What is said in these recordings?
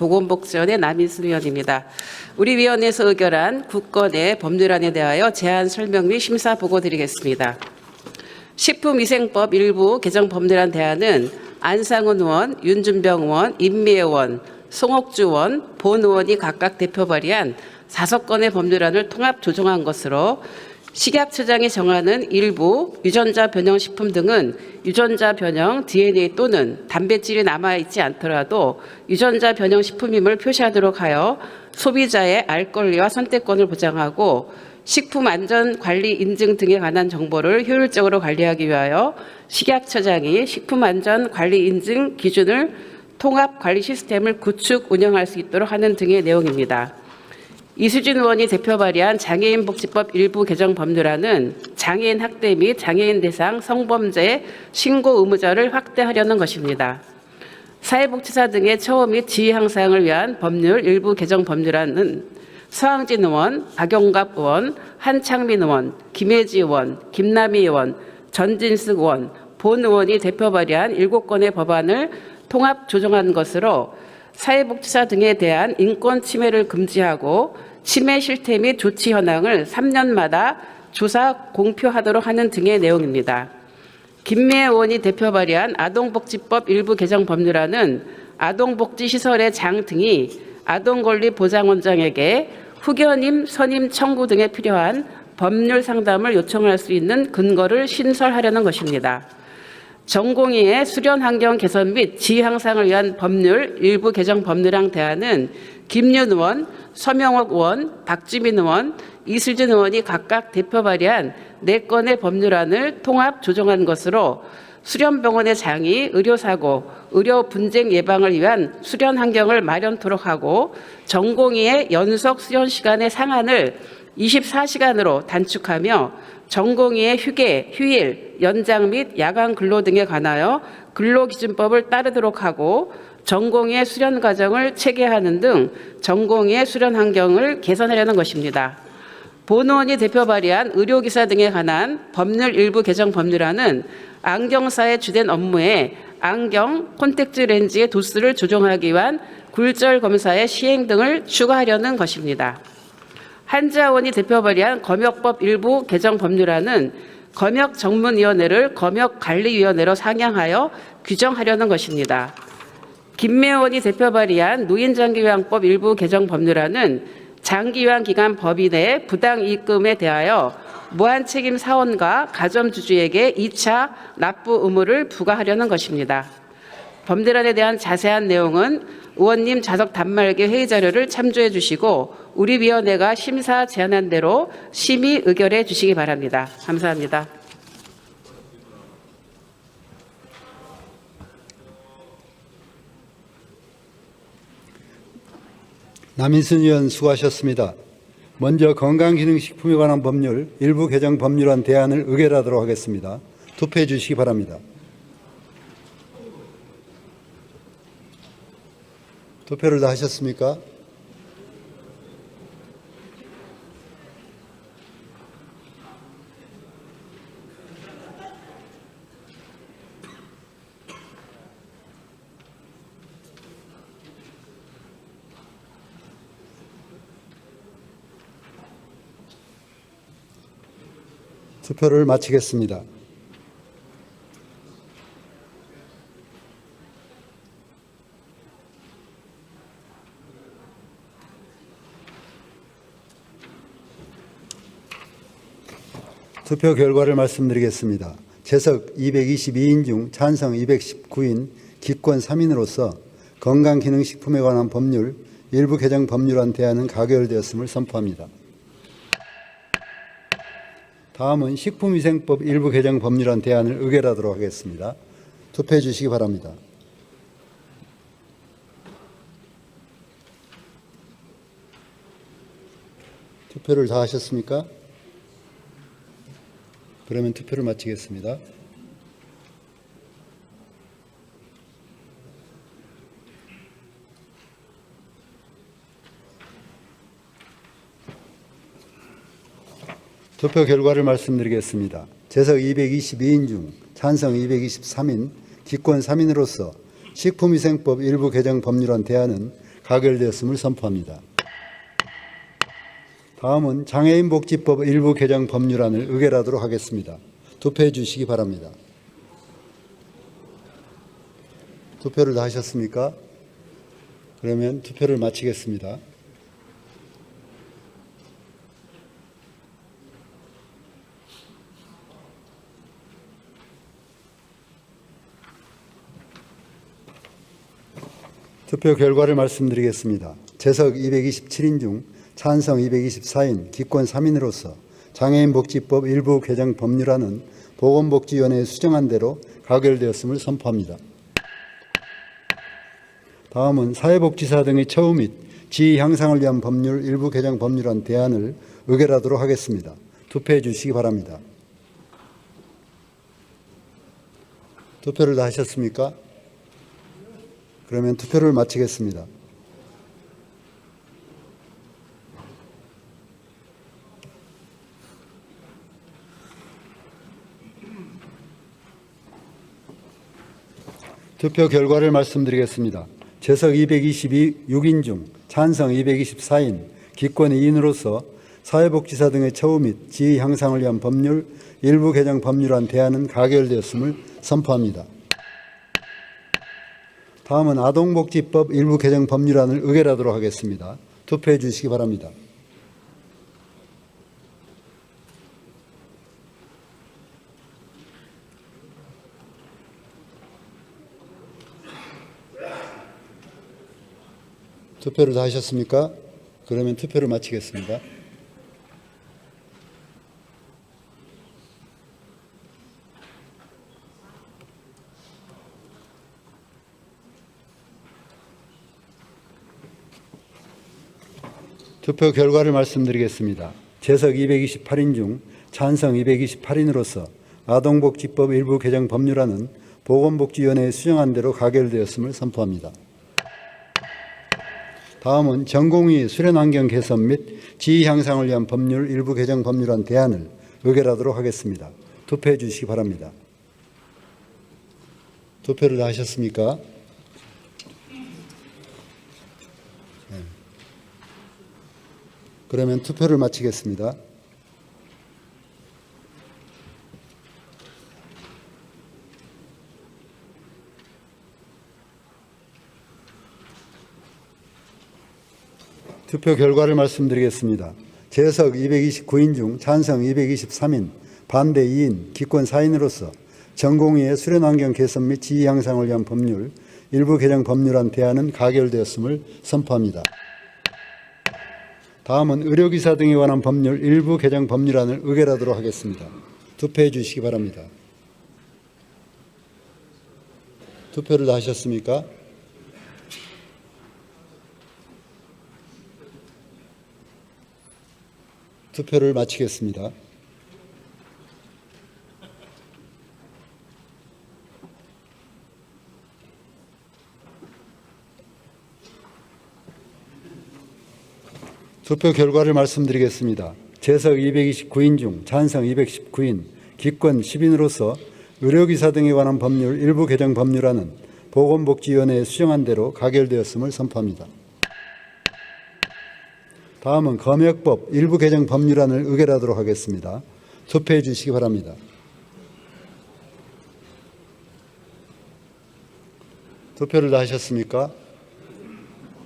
보건복지위원회 남인순 의원입니다. 우리 위원회에서 의결한 국건의 법률안에 대하여 제안 설명 및 심사 보고 드리겠습니다. 식품위생법 일부 개정 법률안 대안은 안상훈 의원, 윤준병 의원, 임미애 의원, 송옥주 의원, 본 의원이 각각 대표 발의한 5건의 법률안을 통합 조정한 것으로 식약처장이 정하는 일부 유전자 변형 식품 등은 유전자 변형 DNA 또는 단백질이 남아있지 않더라도 유전자 변형 식품임을 표시하도록 하여 소비자의 알 권리와 선택권을 보장하고 식품안전관리 인증 등에 관한 정보를 효율적으로 관리하기 위하여 식약처장이 식품안전관리 인증 기준을 통합관리 시스템을 구축 운영할 수 있도록 하는 등의 내용입니다. 이수진 의원이 대표 발의한 장애인복지법 일부 개정 법률안은 장애인 학대 및 장애인 대상 성범죄 신고 의무자를 확대하려는 것입니다. 사회복지사 등의 처우 및 지위 향상을 위한 법률 일부 개정 법률안은 서항진 의원, 박용갑 의원, 한창민 의원, 김혜지 의원, 김남희 의원, 전진숙 의원, 본 의원이 대표 발의한 7건의 법안을 통합 조정한 것으로 사회복지사 등에 대한 인권 침해를 금지하고 침해 실태 및 조치 현황을 3년마다 조사 공표하도록 하는 등의 내용입니다. 김미애 의원이 대표 발의한 아동복지법 일부 개정 법률안은 아동복지시설의 장 등이 아동권리보장원장에게 후견임, 선임 청구 등에 필요한 법률 상담을 요청할 수 있는 근거를 신설하려는 것입니다. 전공의의 수련 환경 개선 및 지위 향상을 위한 법률 일부 개정 법률안 대안은 김윤 의원, 서명옥 의원, 박주민 의원, 이슬진 의원이 각각 대표 발의한 4건의 법률안을 통합 조정한 것으로 수련병원의 장이 의료사고, 의료 분쟁 예방을 위한 수련 환경을 마련토록 하고 전공의의 연속 수련 시간의 상한을 24시간으로 단축하며 전공의의 휴게, 휴일, 연장 및 야간 근로 등에 관하여 근로기준법을 따르도록 하고 전공의의 수련 과정을 체계하는 등 전공의의 수련 환경을 개선하려는 것입니다. 본 의원이 대표 발의한 의료기사 등에 관한 법률 일부 개정 법률안은 안경사의 주된 업무에 안경, 콘택트 렌즈의 도수를 조정하기 위한 굴절 검사의 시행 등을 추가하려는 것입니다. 한지아 의원이 대표 발의한 검역법 일부 개정 법률안은 검역전문위원회를 검역관리위원회로 상향하여 규정하려는 것입니다. 김미애 의원이 대표 발의한 노인장기요양법 일부 개정 법률안은 장기요양기관 법인의 부당이익금에 대하여 무한책임 사원과 가점주주에게 2차 납부 의무를 부과하려는 것입니다. 법률안에 대한 자세한 내용은 의원님 자석 단말기 회의 자료를 참조해 주시고 우리 위원회가 심사 제안한 대로 심의 의결해 주시기 바랍니다. 감사합니다. 남인순 의원 수고하셨습니다. 먼저 건강기능식품에 관한 법률 일부 개정 법률안 대안을 의결하도록 하겠습니다. 투표해 주시기 바랍니다. 투표를 다 하셨습니까? 투표를 마치겠습니다. 투표 결과를 말씀드리겠습니다. 재석 222인 중 찬성 219인 기권 3인으로서 건강기능식품에 관한 법률 일부 개정 법률안 대안은 가결되었음을 선포합니다. 다음은 식품위생법 일부 개정 법률안 대안을 의결하도록 하겠습니다. 투표해 주시기 바랍니다. 투표를 다 하셨습니까? 그러면 투표를 마치겠습니다. 투표 결과를 말씀드리겠습니다. 재석 222인 중 찬성 223인, 기권 3인으로서 식품위생법 일부 개정 법률안 대안은 가결되었음을 선포합니다. 다음은 장애인복지법 일부 개정 법률안을 의결하도록 하겠습니다. 투표해 주시기 바랍니다. 투표를 다 하셨습니까? 그러면 투표를 마치겠습니다. 투표 결과를 말씀드리겠습니다. 재석 227인 중 찬성 224인, 기권 3인으로서 장애인복지법 일부 개정 법률안은 보건복지위원회에 수정한 대로 가결되었음을 선포합니다. 다음은 사회복지사 등의 처우 및 지위 향상을 위한 법률 일부 개정 법률안 대안을 의결하도록 하겠습니다. 투표해 주시기 바랍니다. 투표를 다 하셨습니까? 그러면 투표를 마치겠습니다. 투표 결과를 말씀드리겠습니다. 재석 226인 중 찬성 224인, 기권 2인으로서 사회복지사 등의 처우 및 지위 향상을 위한 법률 일부 개정 법률안 대안은 가결되었음을 선포합니다. 다음은 아동복지법 일부 개정 법률안을 의결하도록 하겠습니다. 투표해 주시기 바랍니다. 투표를 다 하셨습니까? 그러면 투표를 마치겠습니다. 투표 결과를 말씀드리겠습니다. 재석 228인 중 찬성 228인으로서 아동복지법 일부 개정 법률안은 보건복지위원회에 수정한 대로 가결되었음을 선포합니다. 다음은 전공의 수련환경 개선 및 지위 향상을 위한 법률 일부 개정 법률안 대안을 의결하도록 하겠습니다. 투표해 주시기 바랍니다. 투표를 다 하셨습니까? 그러면 투표를 마치겠습니다. 투표 결과를 말씀드리겠습니다. 재석 229인 중 찬성 223인, 반대 2인, 기권 4인으로서 전공의의 수련환경 개선 및 지위 향상을 위한 법률 일부 개정 법률안 대안은 가결되었음을 선포합니다. 다음은 의료기사 등에 관한 법률 일부 개정 법률안을 의결하도록 하겠습니다. 투표해 주시기 바랍니다. 투표를 다 하셨습니까? 투표를 마치겠습니다. 투표 결과를 말씀드리겠습니다. 재석 229인 중 찬성 219인, 기권 10인으로서 의료기사 등에 관한 법률 일부 개정 법률안은 보건복지위원회에 수정한 대로 가결되었음을 선포합니다. 다음은 검역법 일부 개정 법률안을 의결하도록 하겠습니다. 투표해 주시기 바랍니다. 투표를 다 하셨습니까?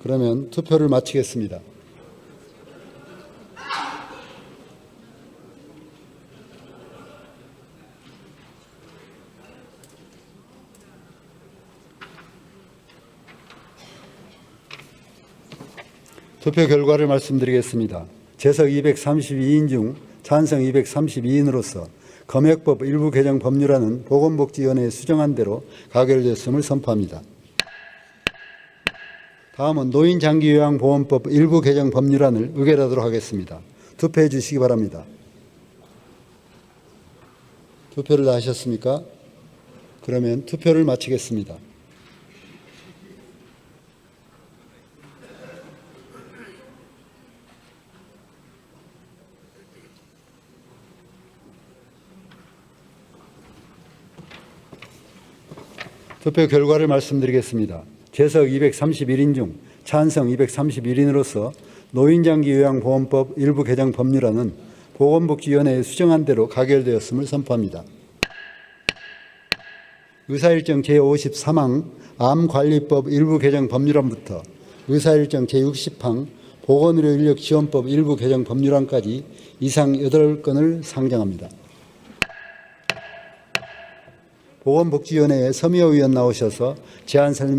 그러면 투표를 마치겠습니다. 투표 결과를 말씀드리겠습니다. 재석 232인 중 찬성 232인으로서 검역법 일부 개정 법률안은 보건복지위원회에 수정한 대로 가결됐음을 선포합니다. 다음은 노인장기요양보험법 일부 개정 법률안을 의결하도록 하겠습니다. 투표해 주시기 바랍니다. 투표를 다 하셨습니까? 그러면 투표를 마치겠습니다. 투표 결과를 말씀드리겠습니다. 재석 231인 중 찬성 231인으로서 노인장기 요양보험법 일부 개정 법률안은 보건복지위원회에 수정한 대로 가결되었음을 선포합니다. 의사일정 제53항 암관리법 일부 개정 법률안부터 의사일정 제60항 보건의료인력지원법 일부 개정 법률안까지 이상 8건을 상정합니다. 보건복지위원회에 서미호 의원 나오셔서 제안 설명